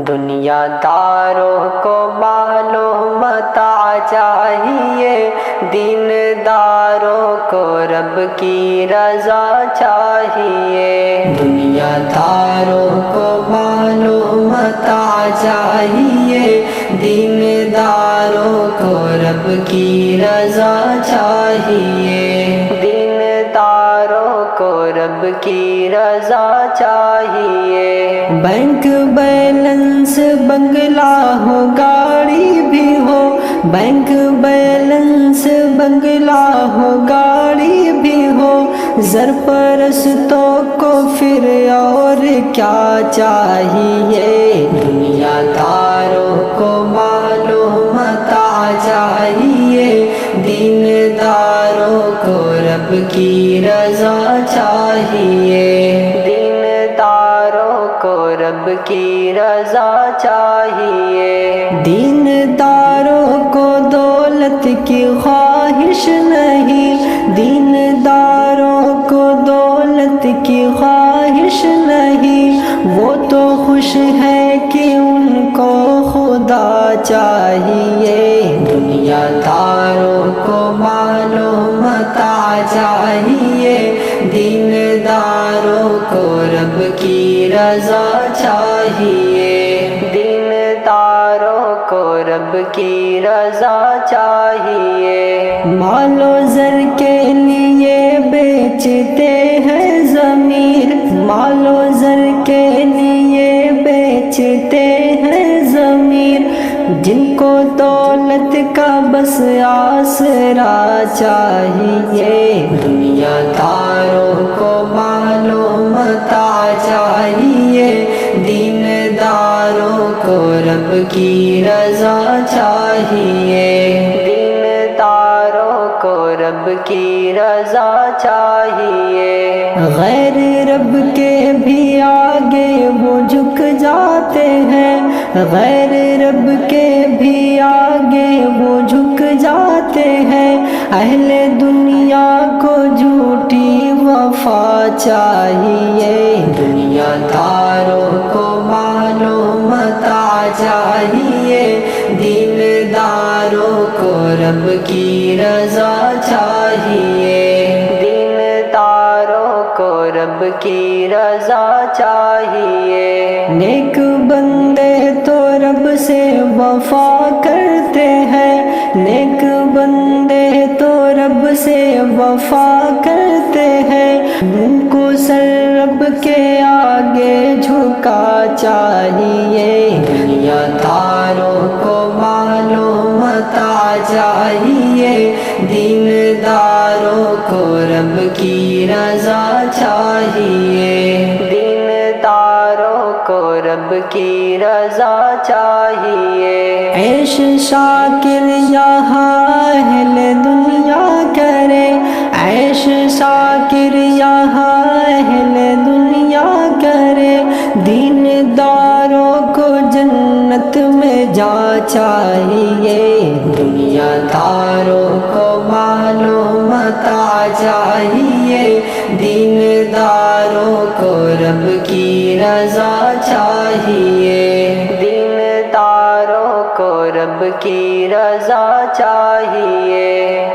دنیا داروں کو معلوم متاع چاہیے، دین داروں کو رب کی رضا چاہیے۔ دنیا داروں کو معلوم متاع چاہیے، دین داروں کو رب کی رضا چاہیے۔ دین داروں کو رب کی رضا چاہیے۔ بینک بیلنس بنگلہ ہو گاڑی بھی ہو، بینک بیلنس بنگلہ ہو گاڑی بھی ہو، زر پرستوں کو پھر اور کیا چاہیے۔ دنیا داروں کو معلوم متاع چاہیے، دین داروں کو رب کی رضا چاہیے۔ دین داروں کو رب کی رضا چاہیے۔ دین داروں کو دولت کی خواہش نہیں، دین داروں کو دولت کی خواہش نہیں، وہ تو خوش ہے کہ ان کو خدا چاہیے۔ دنیا داروں کو معلوم متاع چاہیے، دین داروں کو رب کی رضا چاہیے۔ دین داروں کو رب کی رضا چاہیے۔ مال و زر کے لیے بیچتے ہیں ضمیر، مال و زر کے لیے بیچتے ہیں ضمیر، جن کو دولت کا بس آسرا چاہیے۔ دنیا داروں کو معلوم متاع چاہیے، دین داروں کو رب کی رضا چاہیے۔ دین داروں کو رب کی رضا چاہیے۔ غیر رب کے بھی آگے وہ جھک جاتے ہیں، غیر رب کے بھی آگے وہ جھک جاتے ہیں، اہل دنیا کو جھوٹی وفا چاہیے۔ دنیا داروں کو معلوم متاع چاہیے، دین داروں کو رب کی رضا چاہیے۔ دین داروں کو رب کی رضا چاہیے۔ نیک بندے تو رب سے وفا کرتے ہیں، نیک بندے تو رب سے وفا کرتے ہیں، ان کو سر رب کے آگے جھکا چاہیے۔ دنیا داروں کو معلوم متاع چاہیے، دین داروں کو رب کی رضا چاہیے۔ دین داروں کو رب کی رضا چاہیے۔ عیش شاکر یہاں اہل دنیا کرے، عیش شاکر یہاں اہل دنیا کرے، دین داروں کو جنت میں جا چاہیے۔ دنیا داروں کو معلوم متاع چاہیے، دین داروں کو رب کی رضا چاہیے۔ دین داروں کو رب کی رضا چاہیے۔